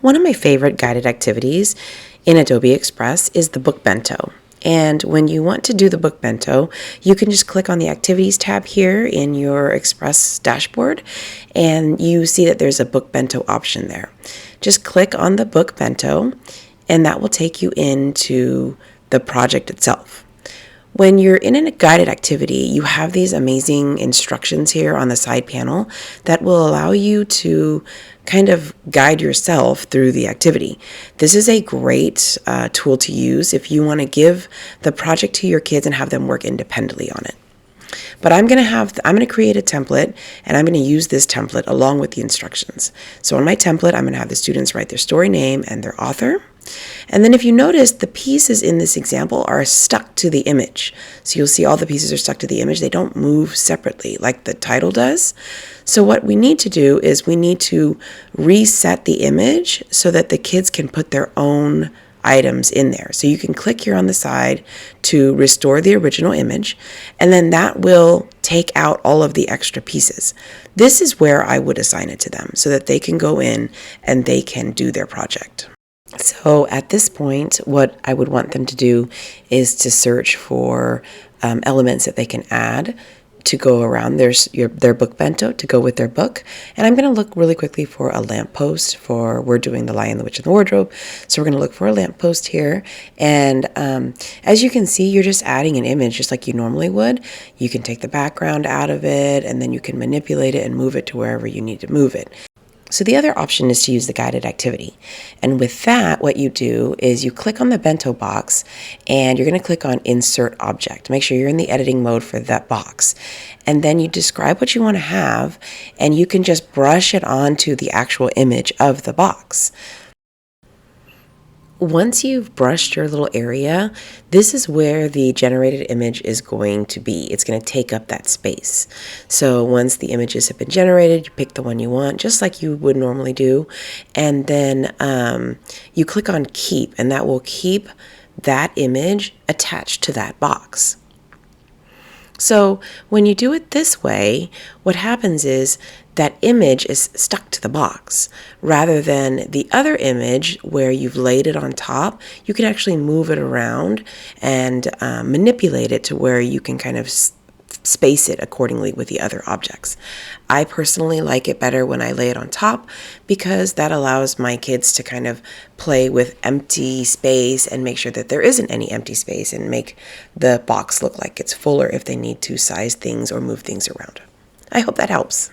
One of my favorite guided activities in Adobe Express is the Book Bento. And when you want to do the Book Bento, you can just click on the Activities tab here in your Express dashboard, and you see that there's a Book Bento option there. Just click on the Book Bento, and that will take you into the project itself. When you're in a guided activity, you have these amazing instructions here on the side panel that will allow you to kind of guide yourself through the activity. This is a great tool to use if you want to give the project to your kids and have them work independently on it. But I'm going to create a template, and I'm going to use this template along with the instructions. So on my template, I'm going to have the students write their story name and their author. And then if you notice, the pieces in this example are stuck to the image. So you'll see all the pieces are stuck to the image. They don't move separately like the title does. So what we need to do is we need to reset the image so that the kids can put their own items in there. So you can click here on the side to restore the original image, and then that will take out all of the extra pieces. This is where I would assign it to them so that they can go in and they can do their project. So at this point, what I would want them to do is to search for elements that they can add to go around their book bento to go with their book. And I'm going to look really quickly for a lamppost we're doing The Lion, the Witch, and the Wardrobe. So we're going to look for a lamppost here. And as you can see, you're just adding an image just like you normally would. You can take the background out of it, and then you can manipulate it and move it to wherever you need to move it. So the other option is to use the guided activity. And with that, what you do is you click on the bento box, and you're going to click on Insert Object. Make sure you're in the editing mode for that box. And then you describe what you want to have, and you can just brush it onto the actual image of the box. Once you've brushed your little area, this is where the generated image is going to be. It's going to take up that space. So once the images have been generated, you pick the one you want, just like you would normally do. And then you click on Keep, and that will keep that image attached to that box. So when you do it this way, what happens is that image is stuck to the box. Rather than the other image where you've laid it on top, you can actually move it around and manipulate it to where you can kind of space it accordingly with the other objects. I personally like it better when I lay it on top because that allows my kids to kind of play with empty space and make sure that there isn't any empty space and make the box look like it's fuller if they need to size things or move things around. I hope that helps.